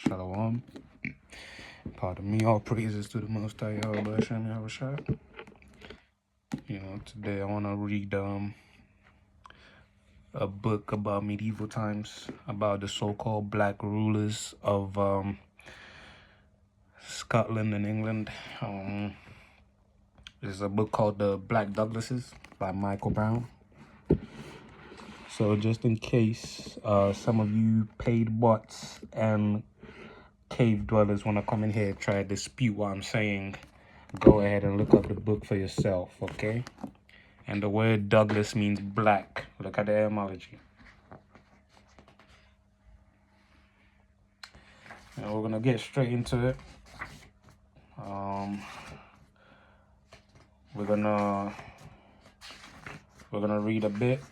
Shalom. Pardon me, all praises to the Most High Yahweh Hashem Yahushua. Today I want to read a book about medieval times, about the so-called black rulers of Scotland and England. There's a book called The Black Douglases by Michael Brown. So just in case some of you paid bots and cave dwellers want to come in here and try to dispute what I'm saying, go ahead and look up the book for yourself, okay? And the word Douglas means black. Look at the etymology. And we're gonna get straight into it. We're gonna read a bit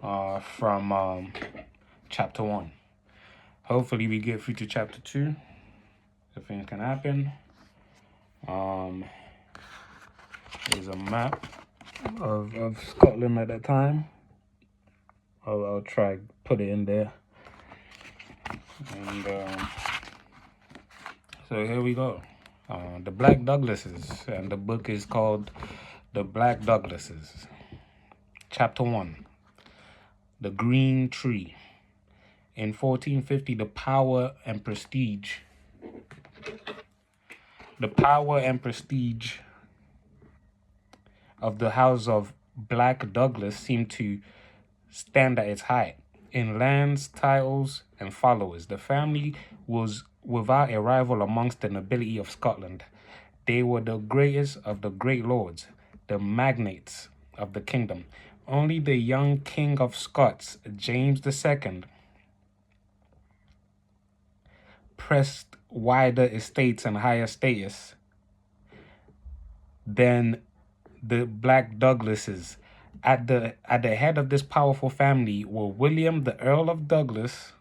from chapter 1. Hopefully we get through to chapter 2. If things can happen. There's a map of Scotland at that time. I'll try to put it in there. And so here we go. The Black Douglases, and the book is called The Black Douglases. Chapter 1, The Green Tree. In 1450, the power and prestige of the House of Black Douglas seemed to stand at its height. In lands, titles, and followers, the family was without a rival amongst the nobility of Scotland. They were the greatest of the great lords, the magnates of the kingdom. Only the young King of Scots, James II, pressed wider estates and higher status than the Black Douglases. At the head of this powerful family were William, the Earl of Douglas,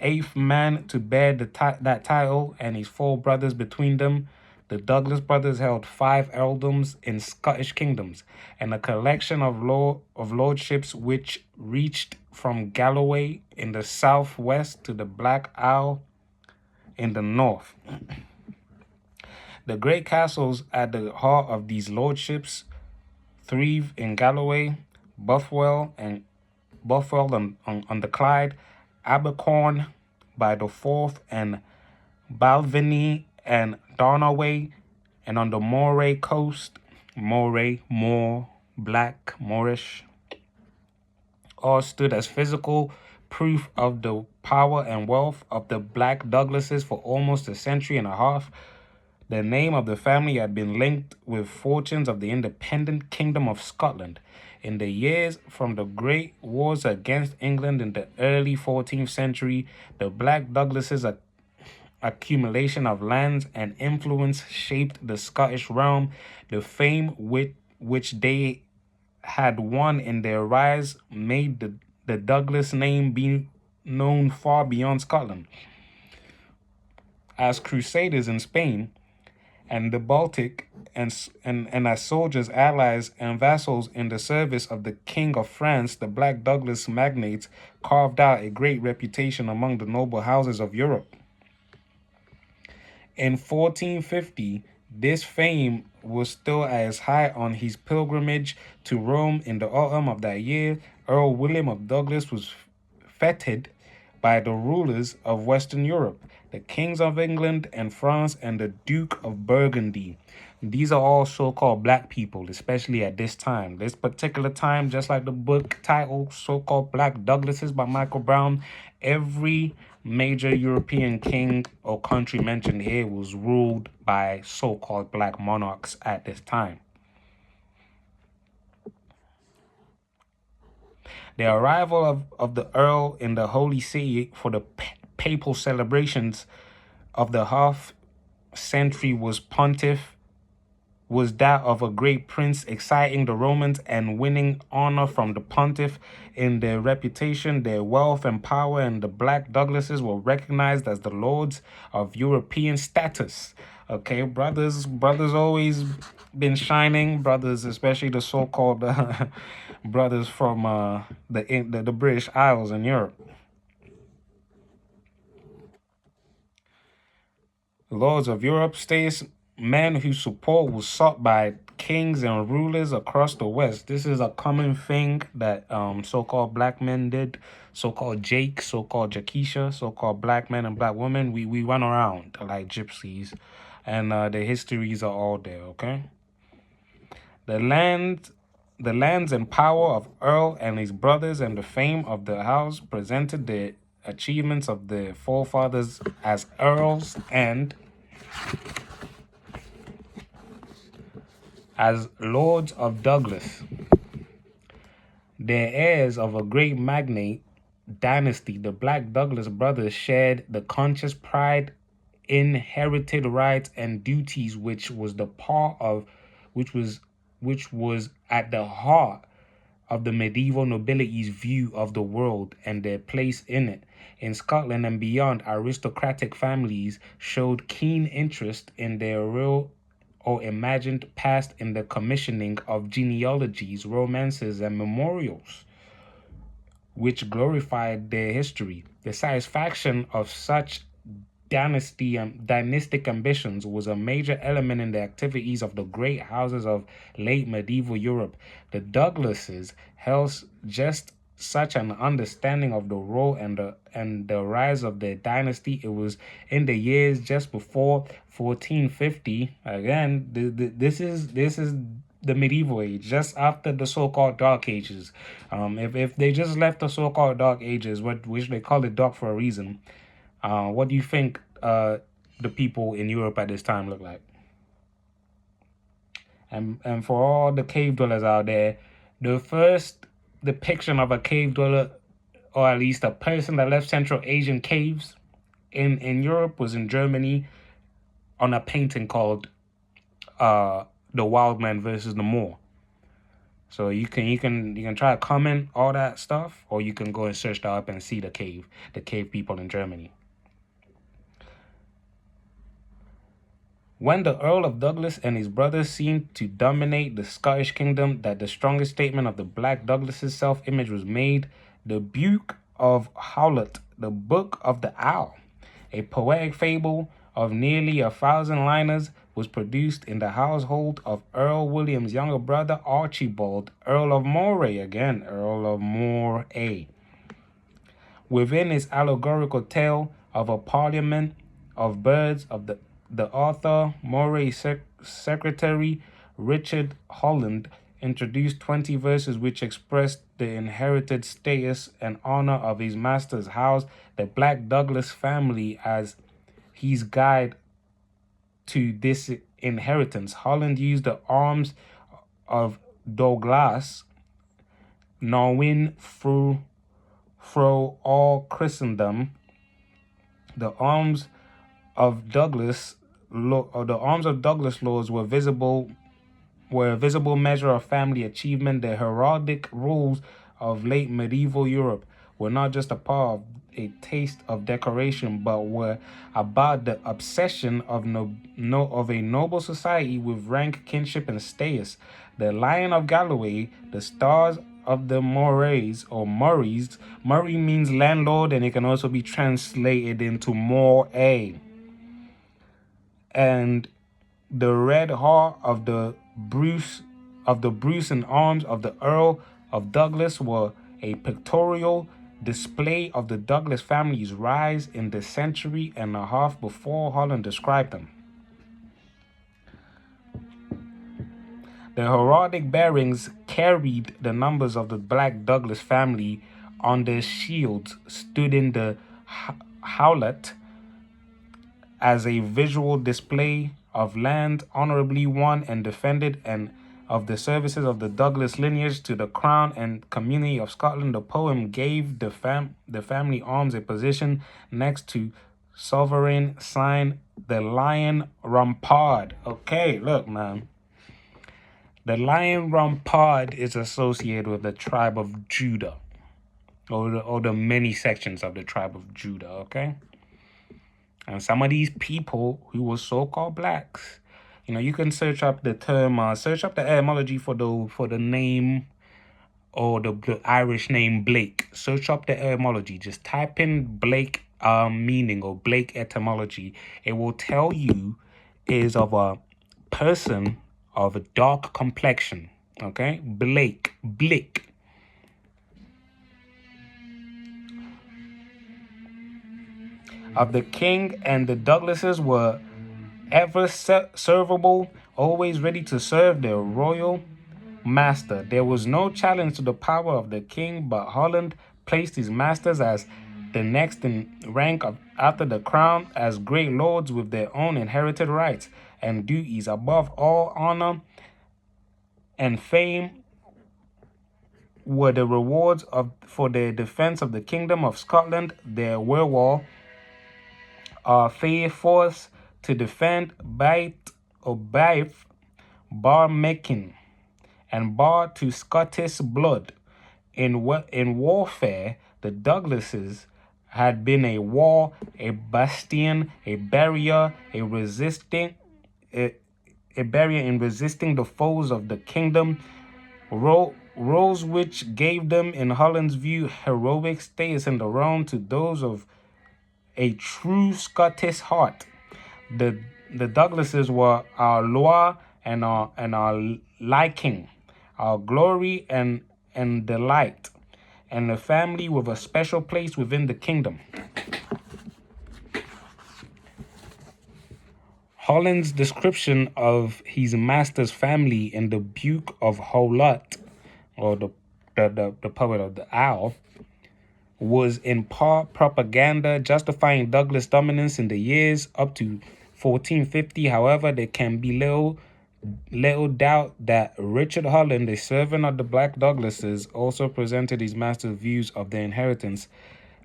eighth man to bear that title, and his 4 brothers between them. The Douglas brothers held 5 earldoms in Scottish kingdoms, and a collection of lordships which reached from Galloway in the southwest to the Black Isle in the north. The great castles at the heart of these lordships thrived in Galloway, Bothwell on the Clyde, Abercorn by the Forth, and Balvenie and Darnaway, and on the Moray coast, Moor, Black, Moorish, all stood as physical proof of the power and wealth of the Black Douglases for almost a century and a half. The name of the family had been linked with fortunes of the independent Kingdom of Scotland. In the years from the great wars against England in the early 14th century, the Black Douglases' accumulation of lands and influence shaped the Scottish realm. The fame which they had won in their rise made the Douglas name be known far beyond Scotland. As crusaders in Spain and the Baltic, and as soldiers, allies, and vassals in the service of the King of France, the Black Douglas magnates carved out a great reputation among the noble houses of Europe. In 1450, this fame was still as high. On his pilgrimage to Rome in the autumn of that year, Earl William of Douglas was feted by the rulers of Western Europe, the kings of England and France, and the Duke of Burgundy. These are all so-called black people, especially at this time. This particular time, just like the book title, So-Called Black Douglases by Michael Brown, every major European king or country mentioned here was ruled by so-called black monarchs at this time. The arrival of the Earl in the Holy See for the papal celebrations of the half-century was that of a great prince, exciting the Romans and winning honor from the pontiff in their reputation, their wealth and power, and the Black Douglases were recognized as the lords of European status. Okay, brothers always been shining. Brothers, especially the so-called brothers from the British Isles in Europe. Lords of Europe states men whose support was sought by kings and rulers across the West. This is a common thing that so-called black men did, so-called Jake, so-called Jakisha, so-called black men and black women. We run around like gypsies, and the histories are all there. Okay, the land. The lands and power of Earl and his brothers and the fame of the house presented the achievements of the forefathers as earls and as lords of Douglas, the heirs of a great magnate dynasty. The Black Douglas brothers shared the conscious pride, inherited rights and duties, which was which was at the heart of the medieval nobility's view of the world and their place in it. In Scotland and beyond, aristocratic families showed keen interest in their real or imagined past in the commissioning of genealogies, romances, and memorials, which glorified their history. The satisfaction of such dynastic ambitions was a major element in the activities of the great houses of late medieval Europe. The Douglases held just such an understanding of the role and the rise of their dynasty. It was in the years just before 1450. Again, this is the medieval age, just after the so-called Dark Ages. If they just left the so-called Dark Ages, which they call it dark for a reason, what do you think the people in Europe at this time look like? And for all the cave dwellers out there, the first depiction of a cave dweller, or at least a person that left Central Asian caves in Europe, was in Germany on a painting called The Wild Man versus the Moor. So you can try to comment all that stuff, or you can go and search that up and see the cave people in Germany. When the Earl of Douglas and his brothers seemed to dominate the Scottish kingdom, that the strongest statement of the Black Douglas's self-image was made. The Book of Howlet, the Book of the Owl, a poetic fable of nearly 1,000 liners, was produced in the household of Earl William's younger brother Archibald, Earl of Moray, again Earl of Moray. Within his allegorical tale of a parliament of birds of the author, Moray's secretary, Richard Holland, introduced 20 verses which expressed the inherited status and honor of his master's house, the Black Douglas family, as his guide to this inheritance. Holland used the arms of Douglas, knowing through all Christendom. The arms of Douglas lords were a visible measure of family achievement. The heraldic rules of late medieval Europe were not just a part of a taste of decoration, but were about the obsession of a noble society with rank, kinship, and status. The Lion of Galloway, the stars of the Morays or Murrays. Murray means landlord, and it can also be translated into Moray. And the red heart of the Bruce and arms of the Earl of Douglas were a pictorial display of the Douglas family's rise in the century and a half before Holland described them. The heraldic bearings carried the numbers of the Black Douglas family on their shields, stood in the howlet as a visual display of land honorably won and defended, and of the services of the Douglas lineage to the crown and community of Scotland. The poem gave the family arms a position next to sovereign sign, the lion rampart. Okay, look, man. The lion rampart is associated with the tribe of Judah, or the many sections of the tribe of Judah, okay? And some of these people who were so-called blacks, you can search up the term, search up the etymology for the name, or the Irish name Blake. Search up the etymology. Just type in Blake meaning or Blake etymology. It will tell you is of a person of a dark complexion. Okay, Blake. Of the king and the Douglases were ever servable, always ready to serve their royal master. There was no challenge to the power of the king, but Holland placed his masters as the next in rank after the crown as great lords with their own inherited rights and duties. Above all honor and fame were the rewards for their defense of the kingdom of Scotland, their wherewithal fair force to defend Baith, bar making, and bar to Scottish blood. In warfare, the Douglases had been a wall, a bastion, a barrier, a barrier in resisting the foes of the kingdom, roles which gave them, in Holland's view, heroic status in the realm to those of a true Scottish heart. The the Douglases were our law and our liking, our glory and delight, and the family with a special place within the kingdom. Holland's description of his master's family in the Duke of Howlett, or the poet of the Owl, was in part propaganda justifying Douglas dominance in the years up to 1450. However, there can be little doubt that Richard Holland, a servant of the Black Douglases, also presented his master's views of their inheritance.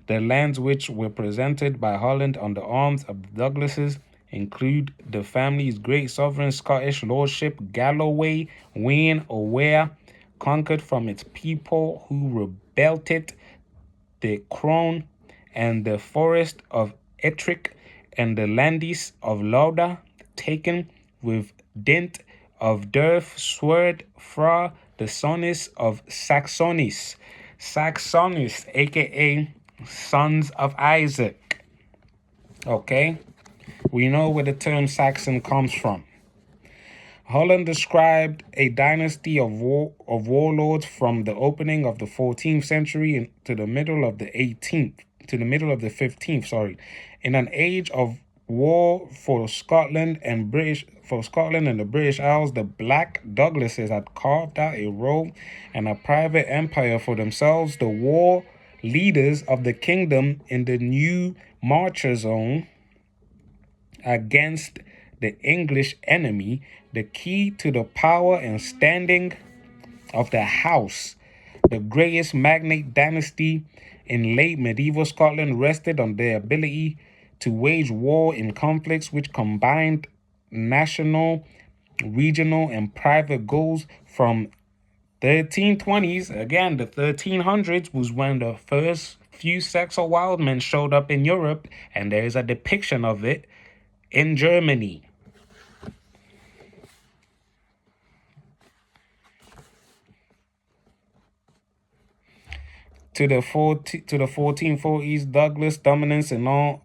The lands which were presented by Holland on the arms of the Douglases include the family's great sovereign Scottish lordship, Galloway, Wayne, or Ware, conquered from its people who rebelled it, the Crown, and the forest of Ettrick, and the landis of Lauda, taken with dint of Derf, Sword, Fra, the sons of Saxonis, aka sons of Isaac. Okay, we know where the term Saxon comes from. Holland described a dynasty of warlords from the opening of the 14th century to the middle of the 15th. Sorry, in an age of war for Scotland and the British Isles, the Black Douglases had carved out a role and a private empire for themselves. The war leaders of the kingdom in the new marcher zone against the English enemy, the key to the power and standing of the house. The greatest magnate dynasty in late medieval Scotland rested on their ability to wage war in conflicts which combined national, regional, and private goals. From 1320s, again, the 1300s was when the first few sects of wild men showed up in Europe, and there is a depiction of it in Germany. To the 1440s, Douglas dominance in all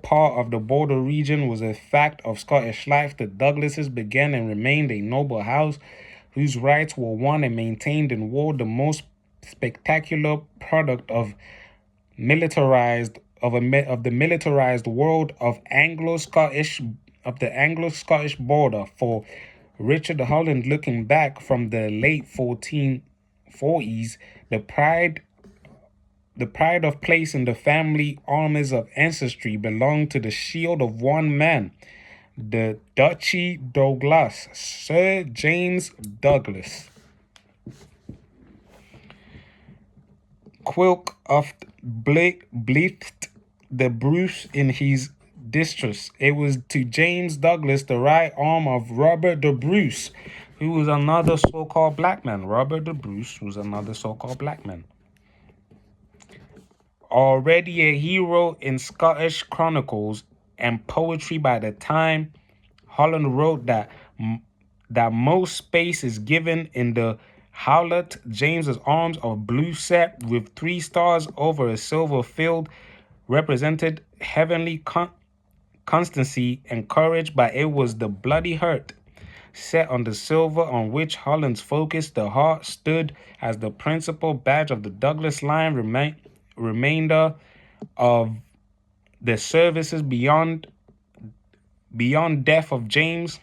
part of the border region was a fact of Scottish life. The Douglases began and remained a noble house whose rights were won and maintained in war, the most spectacular product of the militarized world of the Anglo-Scottish border. For Richard Holland, looking back from the late 1440s, the pride of place in the family arms of ancestry belonged to the shield of one man, the Duchy Douglas, Sir James Douglas. Quilk of bleathed the Bruce in his distress. It was to James Douglas, the right arm of Robert the Bruce, who was another so-called black man. Robert the Bruce was another so-called black man. Already a hero in Scottish chronicles and poetry by the time, Holland wrote that most space is given in the Howlett, James's arms of blue set with 3 stars over a silver field, represented heavenly constancy and courage, but it was the bloody hurt set on the silver on which Holland's focus. The heart stood as the principal badge of the Douglas line, remainder of the services beyond death of James,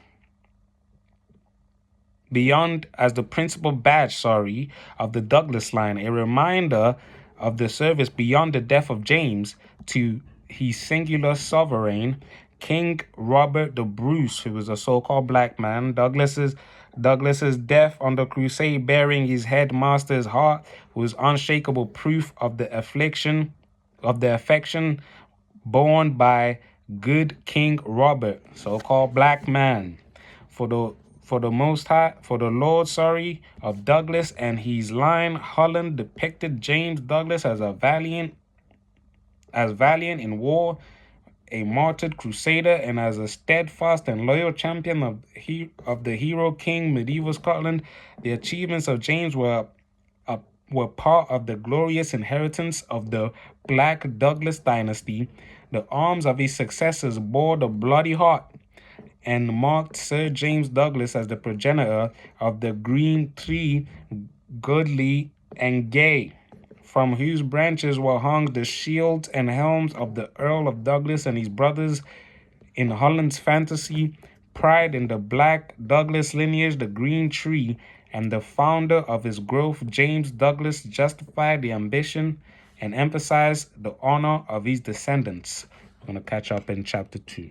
beyond as the principal badge, of the Douglas line, a reminder of the service beyond the death of James to his singular sovereign, King Robert the Bruce, who was a so-called black man. Douglas's death on the crusade, bearing his headmaster's heart, was unshakable proof of the affection borne by good King Robert, so-called black man, for the most high, for the Lord, of Douglas and his line. Holland depicted James Douglas as valiant in war, a martyred crusader, and as a steadfast and loyal champion of the hero king medieval Scotland. The achievements of James were part of the glorious inheritance of the Black Douglas dynasty. The arms of his successors bore the bloody heart and marked Sir James Douglas as the progenitor of the green tree, goodly and gay, from whose branches were hung the shields and helms of the Earl of Douglas and his brothers. In Holland's fantasy, pride in the Black Douglas lineage, the green tree, and the founder of its growth, James Douglas, justified the ambition and emphasized the honor of his descendants. I'm going to catch up in chapter 2.